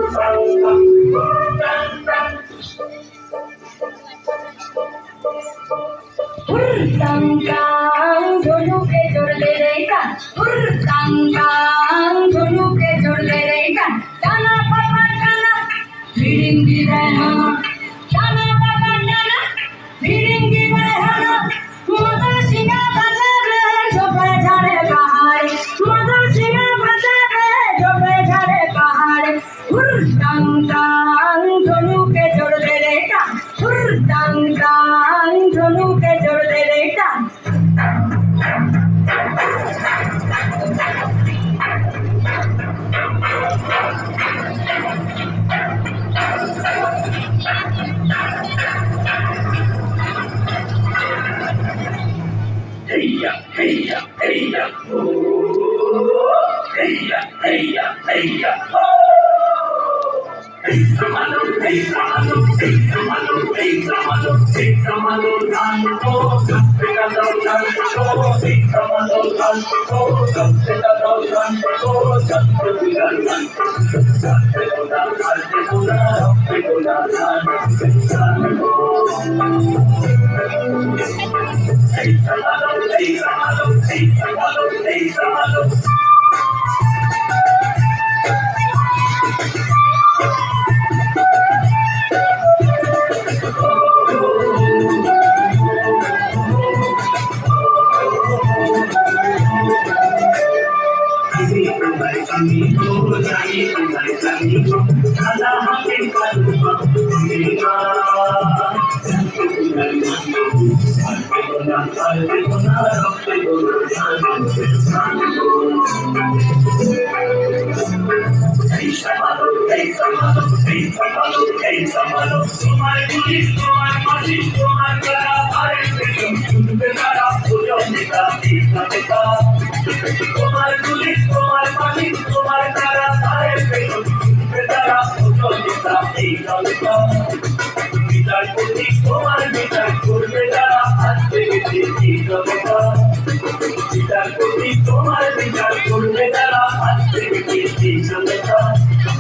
Tangkang dulu ke jorderekan, tangkang dulu ke jorderekan. Dana papa dana, feeding di dana. Dana papa dana, feeding di dana. Mother singa bajare, jobe jare kahare. Mother singa bajare, jobe jare kahare. Tangkang dulu ke jorderekan, tangkang dulu ke jorderekan. Heya, heya, heya, oh. Heya, heya, heya, oh. Hey, samalo, hey, samalo, hey, samalo, hey, samalo, hey, samalo, tanto, despegado tanto, hey, samalo, tanto, despegado tanto, despegado Hey, samalo, hey, samalo, hey, samalo, hey, samalo. তোমার police তোমার মাঝি তোমার যারা আরেক বেতন শুনবে তারা ওজন নেতা নেতা তোমার পুলিশ তোমার মাঝি তোমার যারা আরেক বেতন শুনবে তারা ওজন নেতা নেতা বিচারপতি তোমার বিচার করবে যারা আসতে গেছে নেতা বিচারপতি তোমার বিচার করবে যারা আসতে গেছে নেতা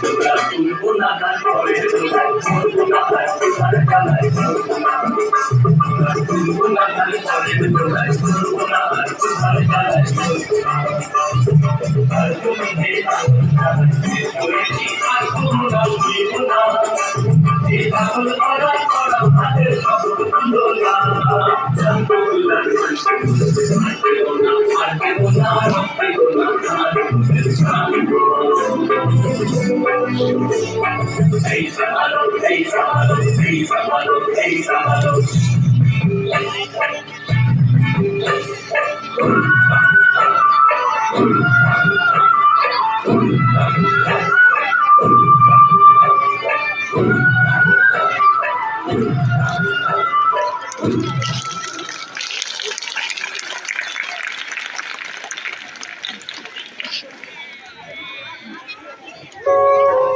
তোরা তুলবো না তার পরে তোরা তুলবো না তার তোমার কালাই তোরা তুলবো না তার পরে তোরা তুলবো না তার তোমার কালাই আর তুমি করেছি আর কোনো নাও দিব না এই পাগল করা করা হাতের সকল আন্দোলন Hey, samalo, hey, samalo, hey, samalo, hey, samalo.